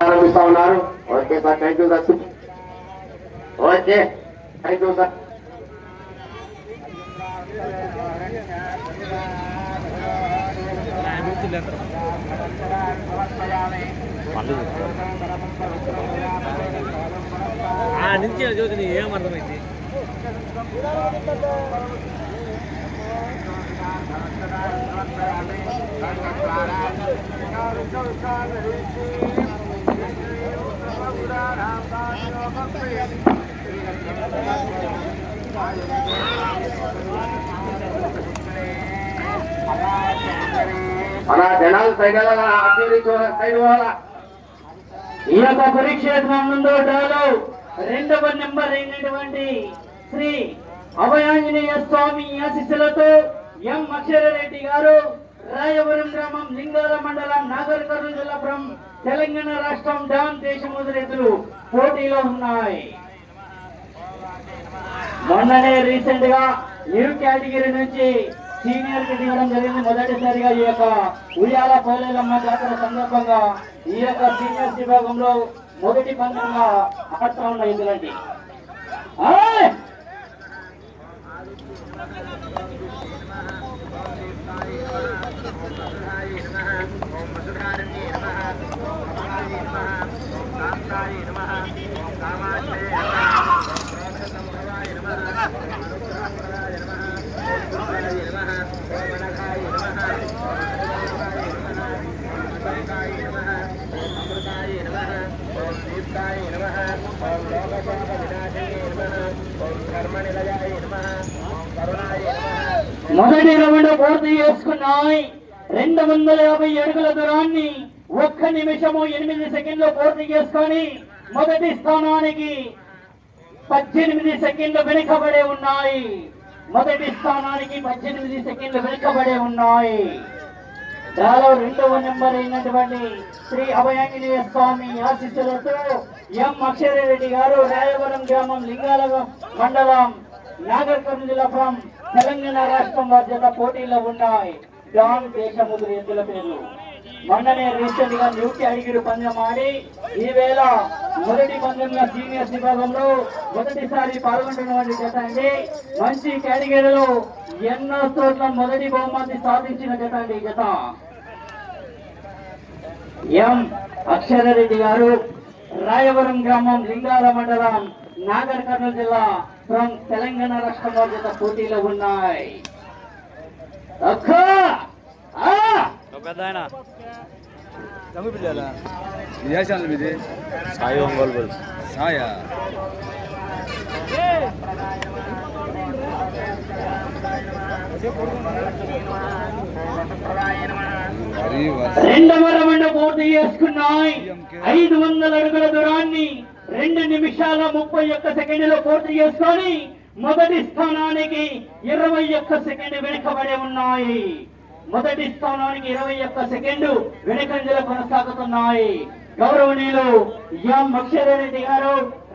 ప్రారంభిస్తా ఉన్నారు. Okay sir, thank you sir. Okay, thank you sir. నుంచి చూసి ఏమర్థమైంది. మన జనాలు సైడ్ పోవాలా. ఈ యొక్క కురుక్షేత్రం నుండి డాలో 2వ నెంబర్ అయినటువంటి శ్రీ అభయాంజనేయ స్వామి ఆశీస్సులతో ఎం అక్షరరెడ్డి గారు రాయవరం గ్రామం లింగాల మండలం నాగర్ కర్నూలు జిల్లా తెలంగాణ రాష్ట్రం డాన్ దేశముద్రెద్దులు పోటీలో ఉన్నాయి. మొన్ననే రీసెంట్ గా న్యూ కేటగిరీ నుంచి సీనియర్ కి దిగడం జరిగింది. మొదటిసారిగా ఈ యొక్క ఉయ్యాల పోలేలమ్మ జాతర సందర్భంగా ఈ యొక్క సీనియర్స్ విభాగంలో మొదటి పందంగా ఆడుతూ ఉన్నాయి. ఇందులోంటి మొదటి రౌండ్ పూర్తి చేసుకున్నాయి. 250 అడుగుల దూరాన్ని 1 నిమిషము 8 సెకండ్లు పూర్తి చేసుకొని మొదటి స్థానానికి 18 సెకండ్లు వెనుకబడే ఉన్నాయి. మొదటి స్థానానికి 18 సెకండ్లు వెనుకబడే ఉన్నాయి. దాలో 2వ నెంబర్ అయినటువంటి శ్రీ అభయాంజనేయ స్వామి ఆశీస్సులతో ఎం అక్షరరెడ్డి గారు రాయవరం గ్రామం లింగాల మండలం నాగర్ కర్నూలు జిల్లా తెలంగాణ రాష్ట్రం బాధ్యత పోటీలో ఉన్నాయి. డాన్ దేశముద్ర ఎద్దుల పేర్లు. మొన్ననే రీసెంట్ గా న్యూ కేటగిరీ పందెం ఆడి ఈవేళ మొదటి పందెంగా సీనియర్స్ విభాగంలో మొదటిసారి పాల్గొంటున్నటువంటి జత అండి. మంచి కేటగిరీలో ఎన్నో చోట్ల మొదటి బహుమతి సాధించిన జత అండి. జత ఎం అక్షరరెడ్డి గారు రాయవరం గ్రామం లింగాల మండలం నాగర్ కర్నూలు జిల్లా తెలంగాణ రాష్ట్రం బాధ్యత పోటీలో ఉన్నాయి. సాయి ఒంగోలు సాయా రెండవ రౌండ్ పూర్తి చేసుకున్నాయి. 500 అడుగుల దూరాన్ని 2 నిమిషాల 31 సెకండ్లు పూర్తి చేసుకొని మొదటి స్థానానికి 21 సెకండ్ వెనుకబడి ఉన్నాయి. మొదటి స్థానానికి 21 సెకండ్ వెనుకంజలు కొనసాగుతున్నాయి. గౌరవనీయులు ఎం అక్షరరెడ్డి గారు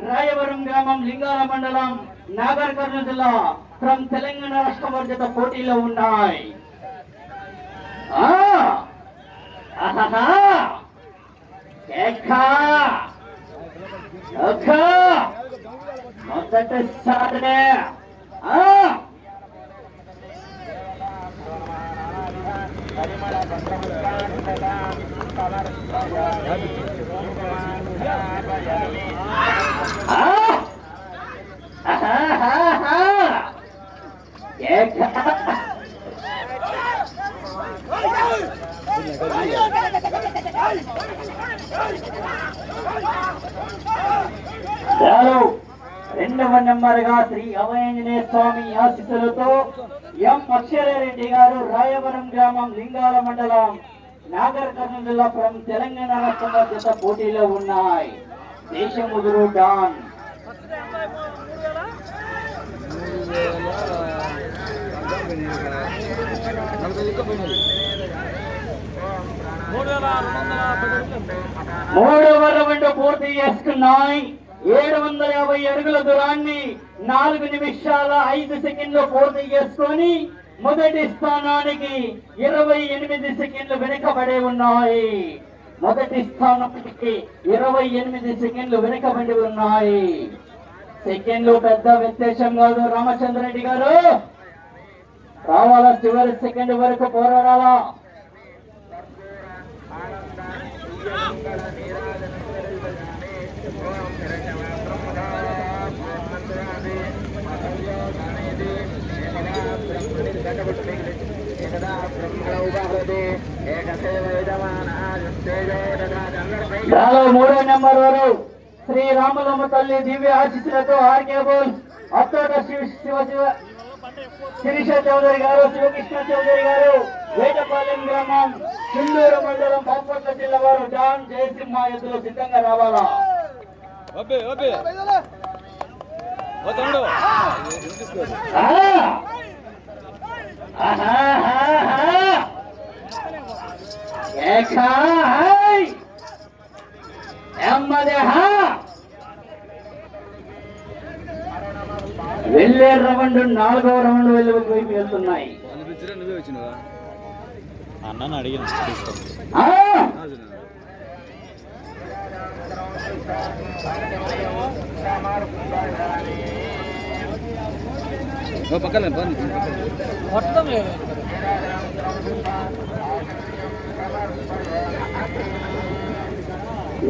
రాయవరం గ్రామం లింగాల మండలం నాగర్ కర్నూలు జిల్లా తెలంగాణ రాష్ట్ర బాధ్యత పోటీలో ఉన్నాయి. మొదటిసారి రెండవ నెంబర్ గా శ్రీ అభయాంజనేయ స్వామి ఆశీస్సులతో ఎం అక్షరరెడ్డి గారు రాయవరం గ్రామం లింగాల మండలం నాగర్ కర్నూలు జిల్లా తెలంగాణ రాష్ట్ర బాధ్యత పోటీలో ఉన్నాయి. దేశముదురు డాన్ మూడవ రౌండ్ పూర్తి చేసుకున్నాయి. 750 అడుగుల దూరాన్ని 4 నిమిషాల 5 సెకండ్లు పూర్తి చేసుకొని మొదటి స్థానానికి 28 సెకండ్లు వెనుకబడి ఉన్నాయి. మొదటి స్థానానికి 28 సెకండ్లు వెనుకబడి ఉన్నాయి. సెకండ్లు పెద్ద వ్యత్యాసం కాదు. రామచంద్రరెడ్డి గారు రావాలా, చివరి సెకండ్ వరకు పోరాడాలా. మూడో నెంబర్ వారు శ్రీ రామలమ్మ తల్లి దివ్య ఆశీస్సులతో ఆర్కే బోల్ అత్తోట శిరీష చౌదరి గారు, శివకృష్ణ చౌదరి గారు, వేటపాలెం గ్రామం, చిందూరు మండలం, బాపట్ల జిల్లా వారు జాన్ జయసింహ ఎద్దులు సిద్ధంగా రావాలా. వెళ్ళే రౌండ్ 4వ రౌండ్ వైపు వెళ్తున్నాయి. అన్న అడిగిన పక్కన మొత్తం లేదు.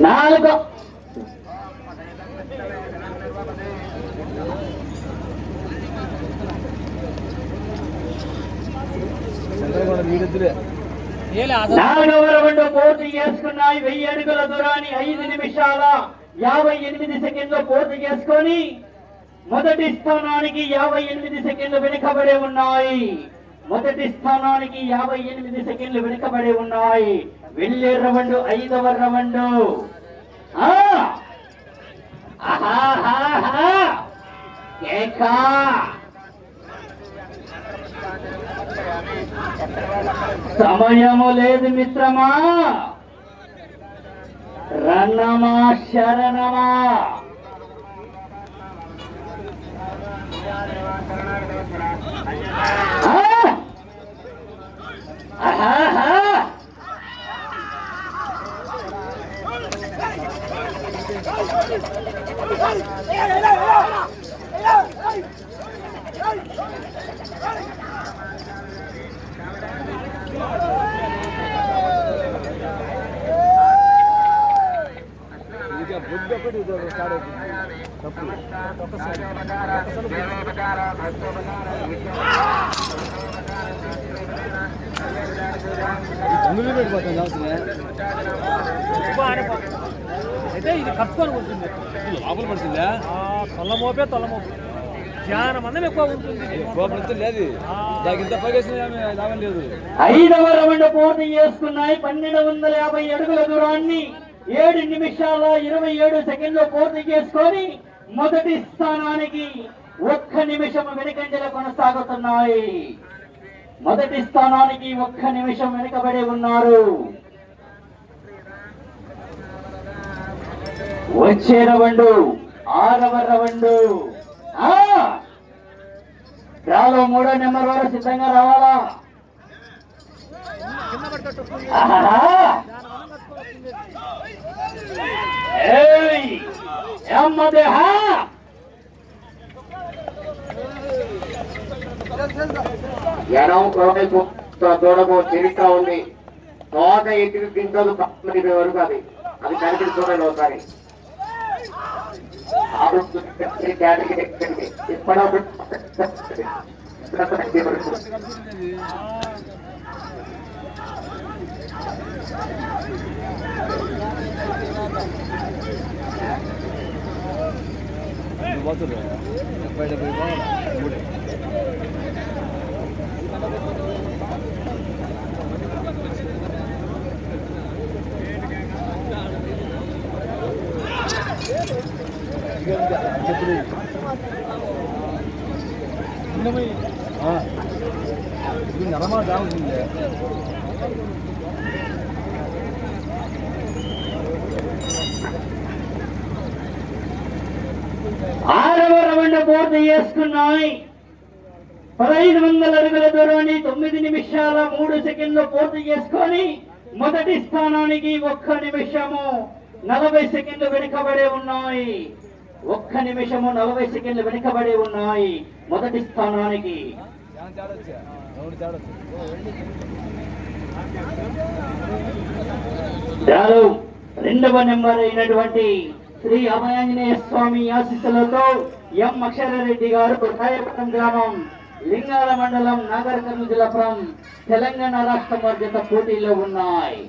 నాలుగు నాలుగవ రౌండ్ పూర్తి చేసుకున్నాయి. 1000 అడుగుల దూరాన్ని 5 నిమిషాల 58 సెకండ్లు పూర్తి చేసుకొని మొదటి స్థానానికి 58 సెకండ్లు వెనుకబడి ఉన్నాయి. మొదటి స్థానానికి 58 సెకండ్లు వెనుకబడి ఉన్నాయి. వెళ్ళే రౌండ్ 5వ రౌండ్. సమయము లేదు మిత్రమా, రన్నమా శరణమా. అయితే ఇది కప్పుకొని ఉంటుంది, లోపల పడుతుందా? తొల్లమోపే తొల్లమోపు చాలా మంది ఎక్కువ ఉంటుంది. లేదు దానికి లాభం లేదు. 5వ రౌండ్ పూర్తి చేసుకున్నాయి. 1250 అడుగుల దూరాన్ని 7 నిమిషాల 27 సెకండ్లు పూర్తి చేసుకొని మొదటి స్థానానికి 1 నిమిషం వెనుకంజలు కొనసాగుతున్నాయి. మొదటి స్థానానికి 1 నిమిషం వెనుకబడి ఉన్నారు. వచ్చే రౌండ్ 6వ రౌండ్. రాలో 3వ నెంబర్ వారు సిద్ధంగా రావాలా. ఎడం తోడకు చరిత్ర ఉంది. తోట ఎత్తికి దించదు వరకు అది అది కనిపించి చూడండి ఒకసారి. నరమా దావుతుంది. 6వ రౌండ్ పూర్తి చేసుకున్నాయి. 1500 అడుగుల దూరాన్ని 9 నిమిషాల 3 సెకండ్లు పూర్తి చేసుకొని మొదటి స్థానానికి 1 నిమిషము 40 సెకండ్లు వెనుకబడే ఉన్నాయి. 1 నిమిషము 40 సెకండ్లు వెనుకబడి ఉన్నాయి మొదటి స్థానానికి. రెండవ నెంబర్ అయినటువంటి శ్రీ అభయాంజనేయ స్వామి ఆశీస్సులతో ఎం అక్షరారెడ్డి గారు రాయపురం గ్రామం లింగాల మండలం నాగర్ కర్నూలు జిల్లా తెలంగాణ రాష్ట్రం వారి జత పోటీలో ఉన్నాయి.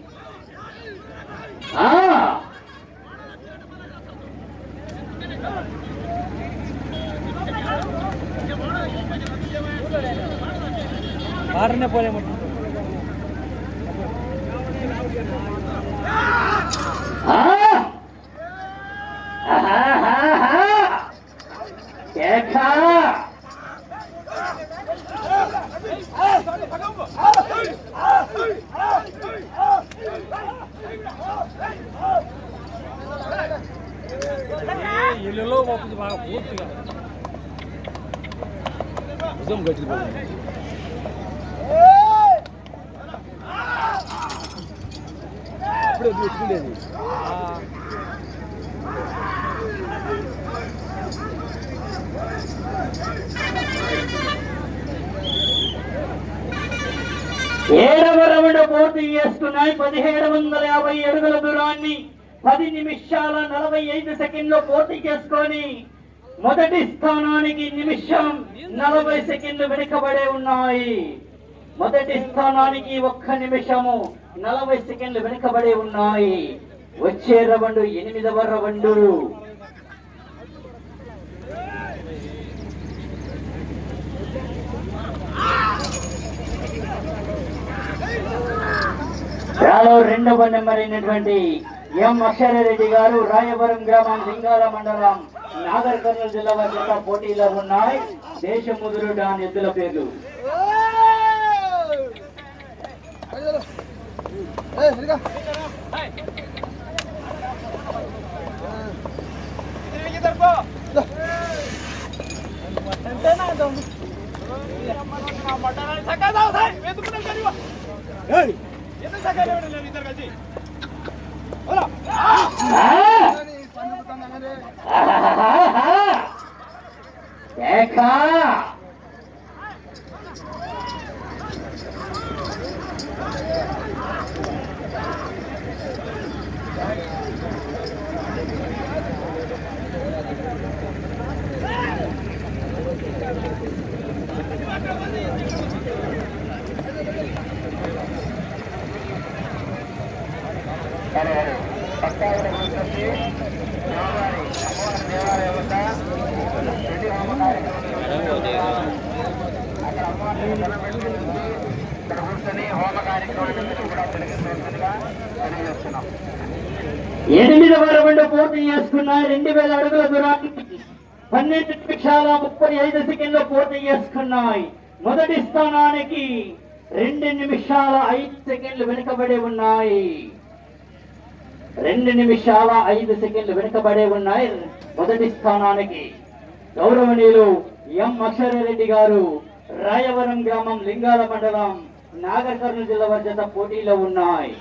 ఆరనే పోలేము ఇల్లులో పోతుంది బాగా పూర్తిగా నిజం గట్టిపోతుంది. అప్పుడే పెట్టుకునేది ఏడవ రౌండ్ పూర్తి చేసుకున్నాయి. 1750 అడుగుల దూరాన్ని 10 నిమిషాల 45 సెకండ్లు పూర్తి చేసుకొని మొదటి స్థానానికి నిమిషం 40 సెకండ్లు వెనుకబడే ఉన్నాయి. మొదటి స్థానానికి 1 నిమిషము 40 సెకండ్లు వెనుకబడి ఉన్నాయి. వచ్చే రౌండ్ 8వ రౌండ్. రెండవ నెంబర్ అయినటువంటి ఎం అక్షరారెడ్డి గారు రాయవరం గ్రామం లింగాల మండలం నాగర్ కర్నూలు జిల్లా వారి యొక్క పోటీలో ఉన్నాయి. దేశముదురు డాన్ ఎద్దుల పేర్లు. ఎనిమిదవ రౌండ్ పూర్తి చేసుకున్నాయి. 2000 అడుగుల దూరాన్ని 12 నిమిషాల 35 సెకండ్లు పూర్తి చేసుకున్నాయి. మొదటి స్థానానికి 2 నిమిషాల 5 సెకండ్లు వెనుకబడి ఉన్నాయి. 2 నిమిషాల 5 సెకండ్లు వెనుకబడి ఉన్నాయి మొదటి స్థానానికి. గౌరవనీయులు ఎం అక్షరారెడ్డి గారు రాయవరం గ్రామం లింగాల మండలం నాగర్ కర్నూలు జిల్లా వారి జత పోటీలో ఉన్నాయి.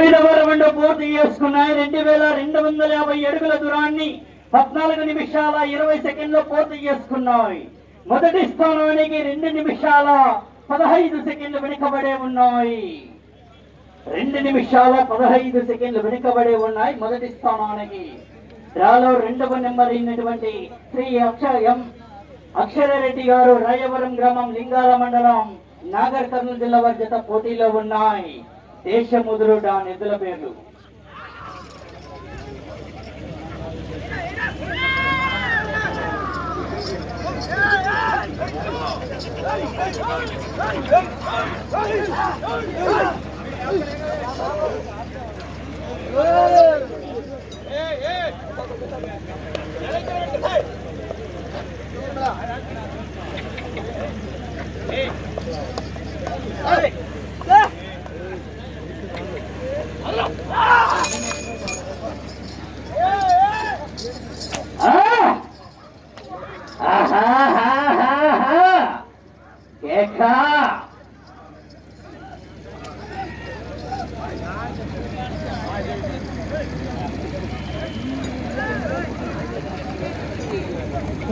తొమ్మిదవ రౌండ్ పూర్తి చేసుకున్నాయి. 2250 అడుగుల దూరాన్ని 14 నిమిషాల 20 సెకండ్లు పూర్తి చేసుకున్నాయి. మొదటి స్థానానికి 2 నిమిషాల 15 సెకండ్లు వెనుకబడే ఉన్నాయి. 2 నిమిషాల 15 సెకండ్లు వెనుకబడే ఉన్నాయి మొదటి స్థానానికి. డ్రాలో 2వ నెంబర్ అయినటువంటి శ్రీ అక్షరారెడ్డి గారు రాయవరం గ్రామం లింగాల మండలం నాగర్ కర్నూలు జిల్లా వారి జత పోటీలో ఉన్నాయి. దేశముదురు డాన్ ఎద్దుల పేర్లు.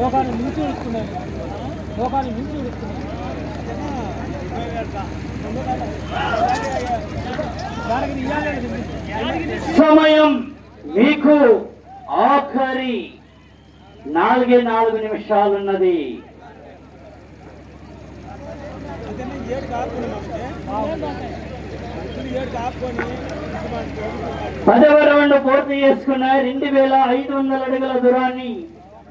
లోకాన్ని మించి ఇస్తున్నాను, లోకాన్ని మించి ఇస్తున్నాను. సమయం మీకు ఆఖరి 4 నిమిషాలున్నది. పదవ రౌండ్ పూర్తి చేసుకున్నాయి. 2500 అడుగుల దూరాన్ని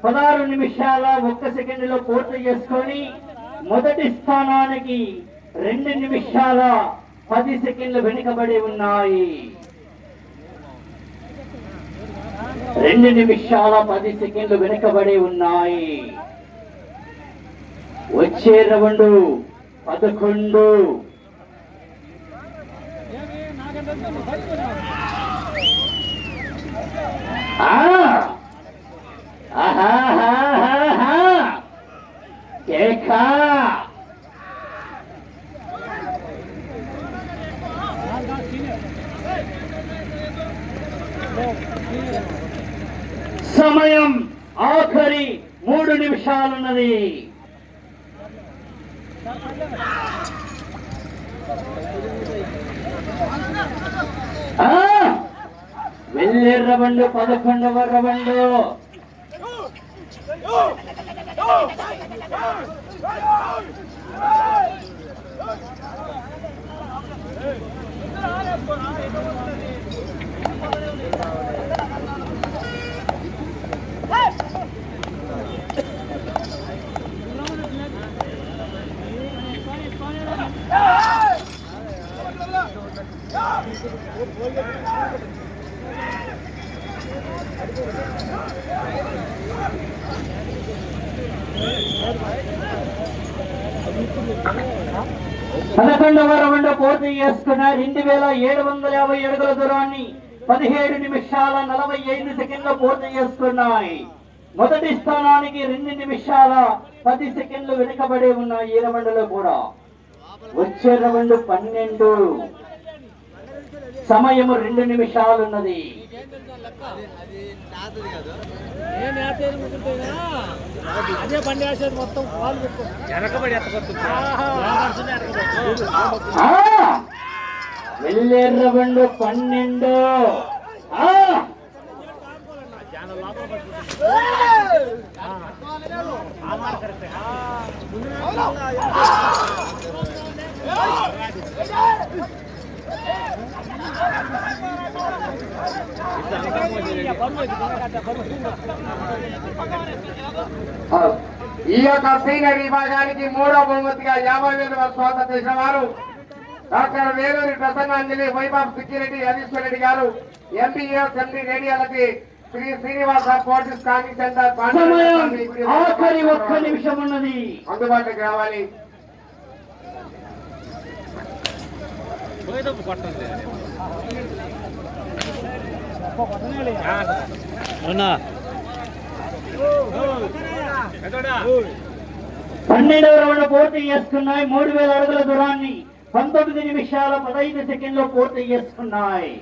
16 నిమిషాల 1 సెకండ్లో పూర్తి చేసుకొని మొదటి స్థానానికి 2 నిమిషాల 10 సెకండ్లు వెనుకబడి ఉన్నాయి. 2 నిమిషాల 10 సెకండ్లు వెనుకబడి ఉన్నాయి. వచ్చే రౌండ్ 11. సమయం ఆఖరి 3 నిమిషాలున్నది. వెళ్ళే రౌండ్ 11వ రౌండ్. పదకొండవ రౌండ్ పూర్తి చేసుకున్న 2750 అడుగుల దూరాన్ని 17 నిమిషాల 45 సెకండ్లు పూర్తి చేసుకున్నాయి. మొదటి స్థానానికి 2 నిమిషాల 10 సెకండ్లు వెనుకబడి ఉన్నాయి. ఈ రౌండ్లో కూడా వచ్చే రౌండ్ 12. సమయం 2 నిమిషాలున్నది. అదే బండి వేసేది మొత్తం వెనకబడి వెళ్ళే రౌండ్ 12. ఈ యొక్క సీనియర్ విభాగానికి 3వ బహుమతిగా 50,000 స్వాగతం చేసిన వారు డాక్టర్ వేలూరి ప్రసన్నాంజలి, వైభవ్ సెక్యూరిటీ హరీశ్వరరెడ్డి గారు, ఎంబీఎస్ ఎండి రేడియాలకి శ్రీ శ్రీనివాస స్పోర్ట్స్ కాంగ్రెస్ సెంటర్ ఆఖరి 1 నిమిషం ఉన్నది. అందుబాటులోకి రావాలి. అవునా 12వ రౌండ్ పూర్తి చేసుకున్నాయి. 3000 అడుగుల దూరాన్ని 19 నిమిషాల 15 సెకండ్లు పూర్తి చేసుకున్నాయి.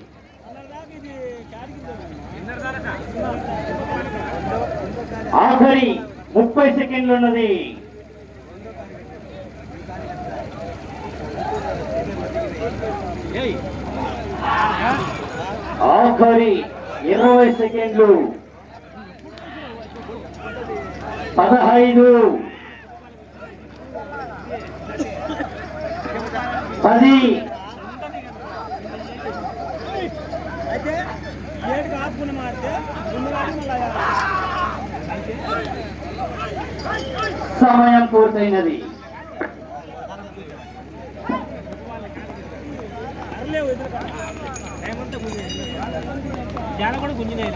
ఆఖరి 30 సెకండ్లు ఉన్నది. ఆఖరి 20 సెకండ్లు. 15 10 సమయం పూర్తయినది. కూడా గుంజినాయి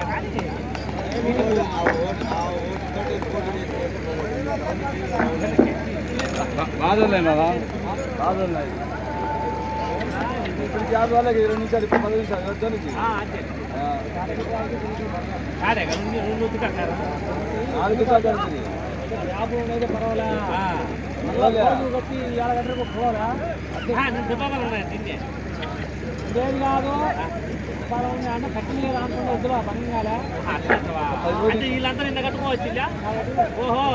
బాధలున్నాయి బాబా, బాధలున్నాయి. ఇప్పుడు జాబ్ వాళ్ళకి 2 నిమిషాలు, ఇప్పుడు 10 నిమిషాలు వచ్చానికి 4 నిమిషాలు కలిసింది. ఇదేం కాదు అన్న కట్టిన లేదా అనుకుంటే వద్దురా పని కాలే అంటే వీళ్ళంతా నిన్న కట్టుకోవచ్చిందా? ఓహో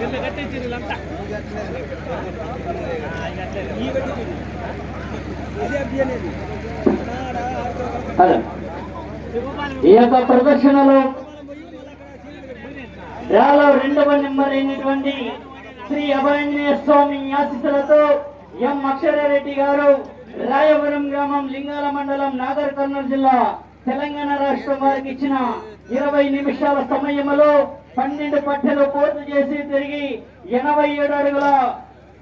నిన్న కట్టించి వీళ్ళంతా ఈ యొక్క ప్రదర్శనలో ర్యాలో 2వ నెంబర్ అయినటువంటి శ్రీ అభయాంజనేయ స్వామి ఆశీస్సులతో ఎం అక్షరారెడ్డి గారు రాయవరం గ్రామం, లింగాల మండలం, నాగర్ కర్నూలు జిల్లా, తెలంగాణ రాష్ట్రం వారికి ఇచ్చిన 20 నిమిషాల సమయంలో 12 పట్టెలు పూర్తి చేసి తిరిగి 87 అడుగుల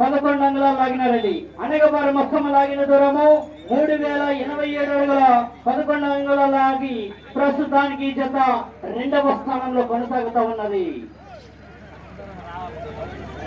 11 అంగుళాలు లాగినారండి. అనగా వారు మొత్తం లాగిన దూరము 3087 అడుగుల 11 అంగుళాలు లాగి ప్రస్తుతానికి జత 2వ స్థానంలో కొనసాగుతూ ఉన్నది.